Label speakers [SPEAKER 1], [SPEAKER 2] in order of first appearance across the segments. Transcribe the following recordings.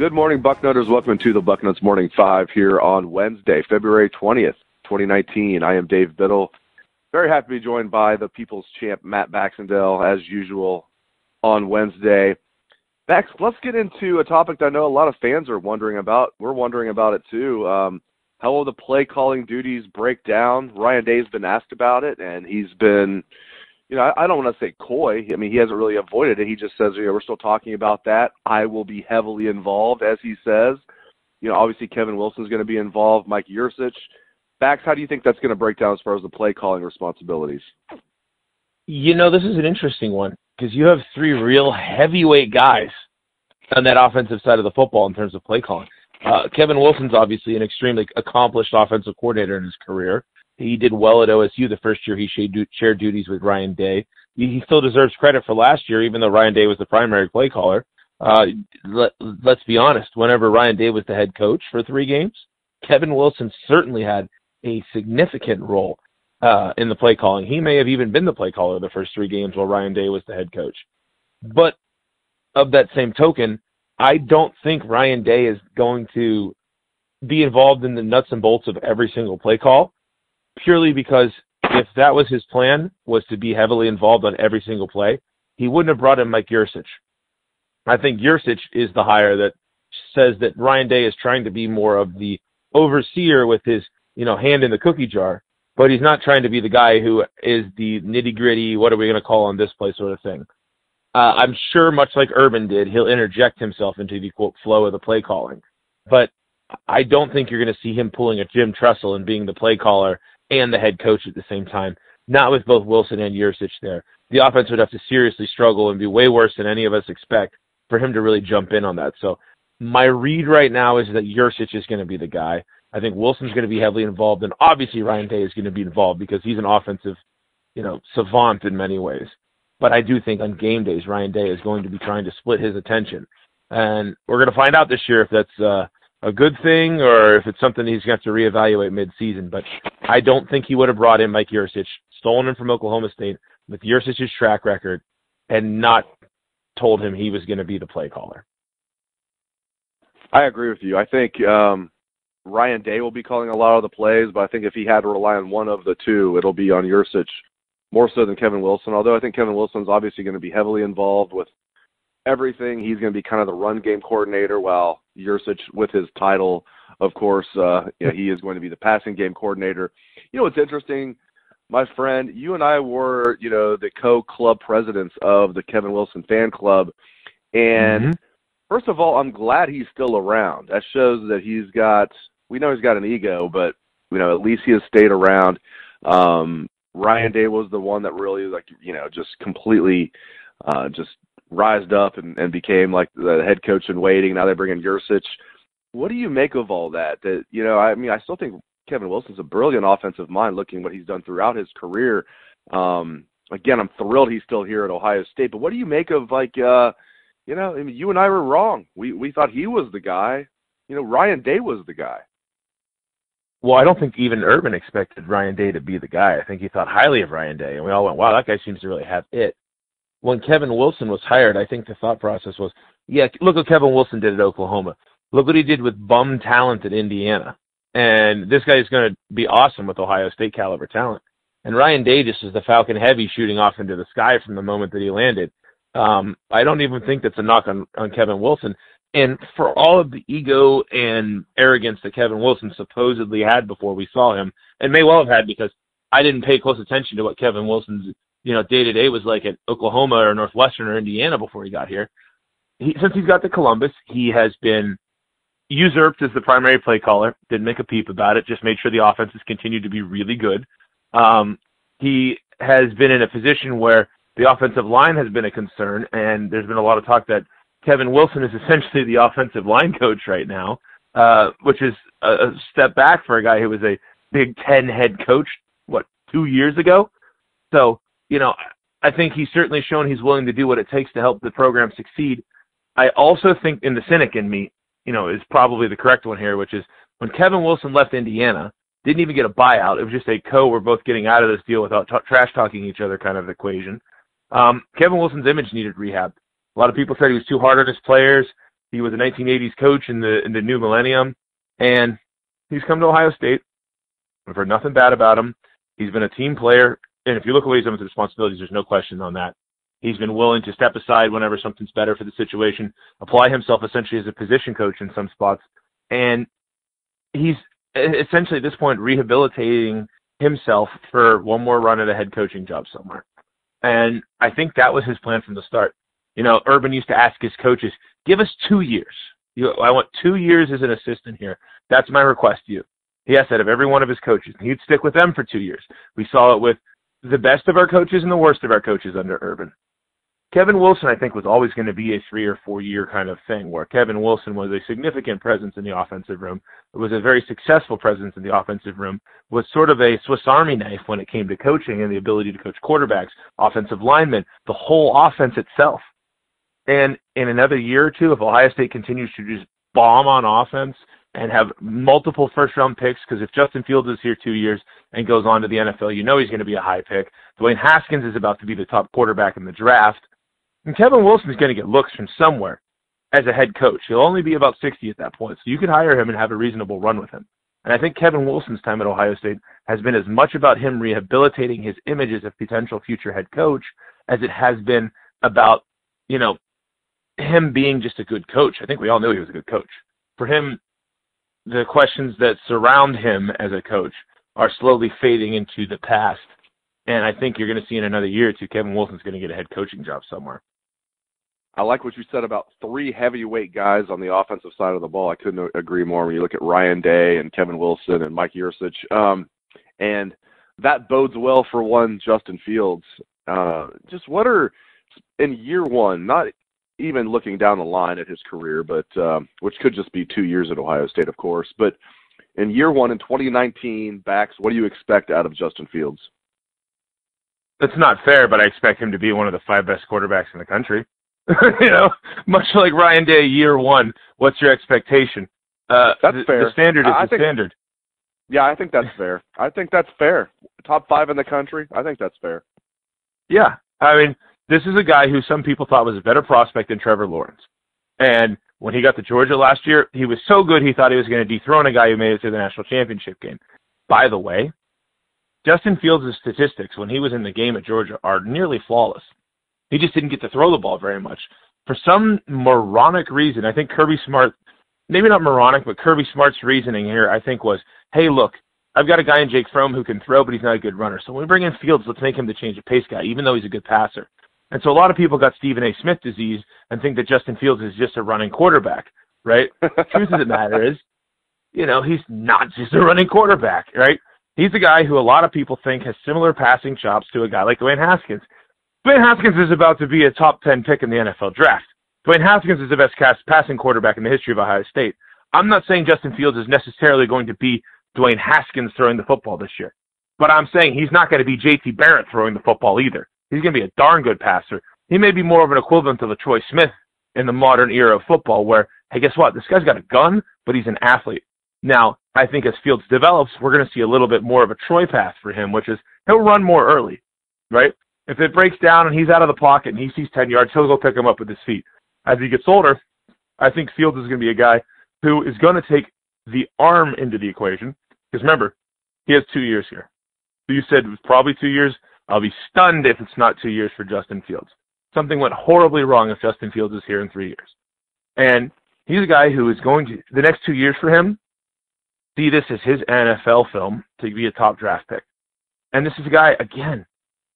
[SPEAKER 1] Good morning, Bucknutters. Welcome to the Bucknuts Morning 5 here on Wednesday, February 20th, 2019. I am Dave Biddle. Very happy to be joined by the People's Champ, Matt Baxendell, as usual, on Wednesday. Bax, let's get into a topic that I know a lot of fans are wondering about. We're wondering about it, too. How will the play-calling duties break down? Ryan Day's been asked about it, and he's been, I don't want to say coy. I mean, he hasn't really avoided it. He just says, we're still talking about that. I will be heavily involved, as he says. Obviously Kevin Wilson's going to be involved, Mike Yurcich. Bax, how do you think that's going to break down as far as the play-calling responsibilities?
[SPEAKER 2] This is an interesting one because you have three real heavyweight guys on that offensive side of the football in terms of play-calling. Kevin Wilson's obviously an extremely accomplished offensive coordinator in his career. He did well at OSU the first year he shared duties with Ryan Day. He still deserves credit for last year, even though Ryan Day was the primary play caller. Let's be honest, whenever Ryan Day was the head coach for 3 games, Kevin Wilson certainly had a significant role in the play calling. He may have even been the play caller the first 3 games while Ryan Day was the head coach. But of that same token, I don't think Ryan Day is going to be involved in the nuts and bolts of every single play call, purely because if that was his plan, was to be heavily involved on every single play, he wouldn't have brought in Mike Yurcich. I think Yurcich is the hire that says that Ryan Day is trying to be more of the overseer with his, hand in the cookie jar, but he's not trying to be the guy who is the nitty-gritty, what are we going to call on this play sort of thing. I'm sure, much like Urban did, he'll interject himself into the, quote, flow of the play calling. But I don't think you're going to see him pulling a Jim Tressel and being the play caller and the head coach at the same time, not with both Wilson and Yurcich there. The offense would have to seriously struggle and be way worse than any of us expect for him to really jump in on that. So my read right now is that Yurcich is going to be the guy. I think Wilson's going to be heavily involved, and obviously Ryan Day is going to be involved because he's an offensive, savant in many ways. But I do think on game days, Ryan Day is going to be trying to split his attention. And we're going to find out this year if that's a good thing or if it's something he's going to have to reevaluate mid-season. But I don't think he would have brought in Mike Yurcich, stolen him from Oklahoma State with Yurcich's track record, and not told him he was going to be the play caller.
[SPEAKER 1] I agree with you. I think Ryan Day will be calling a lot of the plays, but I think if he had to rely on one of the two, it'll be on Yurcich more so than Kevin Wilson, although I think Kevin Wilson's obviously going to be heavily involved with everything. He's going to be kind of the run game coordinator, while Yurcich, with his title, of course, he is going to be the passing game coordinator. What's interesting, my friend, you and I were, the co-club presidents of the Kevin Wilson fan club, and first of all, I'm glad he's still around. That shows that we know he's got an ego, but, at least he has stayed around. Ryan Day was the one that really, just completely just rised up and became like the head coach in waiting. Now they bring in Yurcich. What do you make of all that? I still think Kevin Wilson's a brilliant offensive mind looking at what he's done throughout his career. Again, I'm thrilled he's still here at Ohio State, but what do you make of you and I were wrong. We thought he was the guy. Ryan Day was the guy.
[SPEAKER 2] Well, I don't think even Urban expected Ryan Day to be the guy. I think he thought highly of Ryan Day, and we all went, wow, that guy seems to really have it. When Kevin Wilson was hired, I think the thought process was, look what Kevin Wilson did at Oklahoma. Look what he did with bum talent at Indiana. And this guy is going to be awesome with Ohio State caliber talent. And Ryan Day just is the Falcon Heavy shooting off into the sky from the moment that he landed. I don't even think that's a knock on Kevin Wilson. And for all of the ego and arrogance that Kevin Wilson supposedly had before we saw him, and may well have had because I didn't pay close attention to what Kevin Wilson's day-to-day was like at Oklahoma or Northwestern or Indiana before he got here. Since he's got to Columbus, he has been usurped as the primary play caller, didn't make a peep about it, just made sure the offenses continued to be really good. He has been in a position where the offensive line has been a concern, and there's been a lot of talk that Kevin Wilson is essentially the offensive line coach right now, which is a step back for a guy who was a Big Ten head coach, 2 years ago? So, I think he's certainly shown he's willing to do what it takes to help the program succeed. I also think, in the cynic in me, is probably the correct one here, which is when Kevin Wilson left Indiana, didn't even get a buyout. It was just a we're both getting out of this deal without trash-talking each other kind of equation. Kevin Wilson's image needed rehab. A lot of people said he was too hard on his players. He was a 1980s coach in the new millennium, and he's come to Ohio State. I've heard nothing bad about him. He's been a team player, and if you look at what he's done with the responsibilities, there's no question on that. He's been willing to step aside whenever something's better for the situation, apply himself essentially as a position coach in some spots, and he's essentially at this point rehabilitating himself for one more run at a head coaching job somewhere. And I think that was his plan from the start. Urban used to ask his coaches, give us 2 years. I want 2 years as an assistant here. That's my request to you. He asked that of every one of his coaches. He'd stick with them for 2 years. We saw it with the best of our coaches and the worst of our coaches under Urban. Kevin Wilson, I think, was always going to be a 3 or 4 year kind of thing, where Kevin Wilson was a significant presence in the offensive room, was a very successful presence in the offensive room, was sort of a Swiss Army knife when it came to coaching and the ability to coach quarterbacks, offensive linemen, the whole offense itself. And in another year or two, if Ohio State continues to just bomb on offense and have multiple first-round picks, because if Justin Fields is here 2 years and goes on to the NFL, he's going to be a high pick. Dwayne Haskins is about to be the top quarterback in the draft. And Kevin Wilson is going to get looks from somewhere as a head coach. He'll only be about 60 at that point, so you could hire him and have a reasonable run with him. And I think Kevin Wilson's time at Ohio State has been as much about him rehabilitating his image as a potential future head coach as it has been about, him being just a good coach. I think we all knew he was a good coach. For him, the questions that surround him as a coach are slowly fading into the past. And I think you're going to see in another year or two, Kevin Wilson's going to get a head coaching job somewhere.
[SPEAKER 1] I like what you said about 3 heavyweight guys on the offensive side of the ball. I couldn't agree more when you look at Ryan Day and Kevin Wilson and Mike Yurcich. And that bodes well for one Justin Fields. Just what are, in year one, not even looking down the line at his career, but which could just be 2 years at Ohio State, of course. But in year one in 2019, Bax, what do you expect out of Justin Fields?
[SPEAKER 2] That's not fair, but I expect him to be one of the 5 best quarterbacks in the country. Much like Ryan Day, year one. What's your expectation?
[SPEAKER 1] That's fair.
[SPEAKER 2] The standard is the standard.
[SPEAKER 1] Yeah, I think that's fair. I think that's fair. Top 5 in the country. I think that's fair.
[SPEAKER 2] Yeah, I mean, this is a guy who some people thought was a better prospect than Trevor Lawrence. And when he got to Georgia last year, he was so good he thought he was going to dethrone a guy who made it to the national championship game. By the way, Justin Fields' statistics when he was in the game at Georgia are nearly flawless. He just didn't get to throw the ball very much. For some moronic reason, I think Kirby Smart, maybe not moronic, but Kirby Smart's reasoning here, I think, was, hey, look, I've got a guy in Jake Fromm who can throw, but he's not a good runner. So when we bring in Fields, let's make him the change of pace guy, even though he's a good passer. And so a lot of people got Stephen A. Smith disease and think that Justin Fields is just a running quarterback, right? The truth of the matter is, he's not just a running quarterback, right? He's a guy who a lot of people think has similar passing chops to a guy like Dwayne Haskins. Dwayne Haskins is about to be a top 10 pick in the NFL draft. Dwayne Haskins is the best passing quarterback in the history of Ohio State. I'm not saying Justin Fields is necessarily going to be Dwayne Haskins throwing the football this year, but I'm saying he's not going to be J.T. Barrett throwing the football either. He's going to be a darn good passer. He may be more of an equivalent to LaTroy Smith in the modern era of football where, hey, guess what? This guy's got a gun, but he's an athlete. Now, I think as Fields develops, we're going to see a little bit more of a Troy path for him, which is he'll run more early, right? If it breaks down and he's out of the pocket and he sees 10 yards, he'll go pick him up with his feet. As he gets older, I think Fields is going to be a guy who is going to take the arm into the equation. Because remember, he has 2 years here. So you said it was probably 2 years. I'll be stunned if it's not 2 years for Justin Fields. Something went horribly wrong if Justin Fields is here in 3 years. And he's a guy who is going to, the next 2 years for him, see this as his NFL film to be a top draft pick. And this is a guy, again,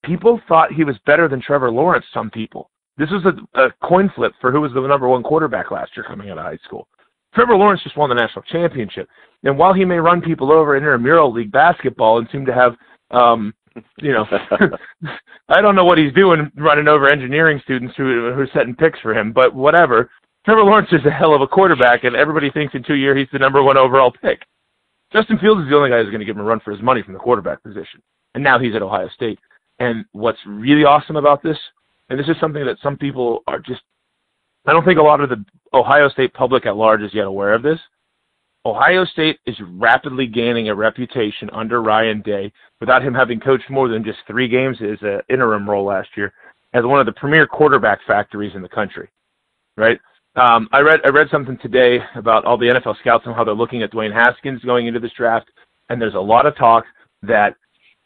[SPEAKER 2] people thought he was better than Trevor Lawrence, some people. This was a coin flip for who was the number 1 quarterback last year coming out of high school. Trevor Lawrence just won the national championship. And while he may run people over in intramural league basketball and seem to have, I don't know what he's doing running over engineering students who are setting picks for him, but whatever. Trevor Lawrence is a hell of a quarterback, and everybody thinks in 2 years he's the number 1 overall pick. Justin Fields is the only guy who's going to give him a run for his money from the quarterback position. And now he's at Ohio State. And what's really awesome about this, and this is something that some people are just, I don't think a lot of the Ohio State public at large is yet aware of this. Ohio State is rapidly gaining a reputation under Ryan Day, without him having coached more than just 3 games as an interim role last year, as one of the premier quarterback factories in the country, right? I read something today about all the NFL scouts and how they're looking at Dwayne Haskins going into this draft, and there's a lot of talk that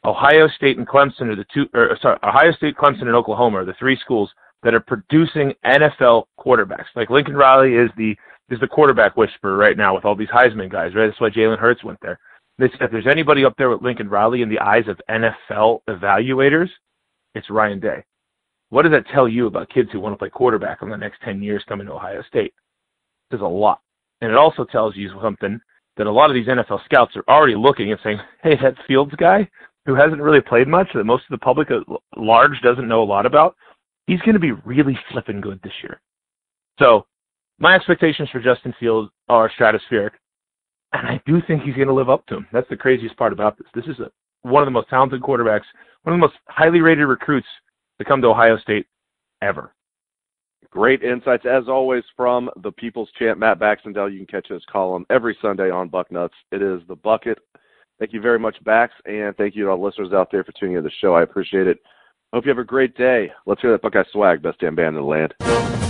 [SPEAKER 2] Ohio State and Clemson are Ohio State, Clemson, and Oklahoma are the three schools that are producing NFL quarterbacks. Like Lincoln Riley is the quarterback whisperer right now with all these Heisman guys, right? That's why Jalen Hurts went there. They said if there's anybody up there with Lincoln Riley in the eyes of NFL evaluators, it's Ryan Day. What does that tell you about kids who want to play quarterback in the next 10 years coming to Ohio State? It says a lot. And it also tells you something that a lot of these NFL scouts are already looking and saying, hey, that Fields guy who hasn't really played much, that most of the public at large doesn't know a lot about, he's going to be really flipping good this year. So my expectations for Justin Fields are stratospheric, and I do think he's going to live up to them. That's the craziest part about this. This is one of the most talented quarterbacks, one of the most highly rated recruits to come to Ohio State ever.
[SPEAKER 1] Great insights, as always, from the People's Champ, Matt Baxendell. You can catch his column every Sunday on Bucknuts. It is The Bucket. Thank you very much, Bax, and thank you to all the listeners out there for tuning in to the show. I appreciate it. Hope you have a great day. Let's hear that Buckeye swag, best damn band in the land.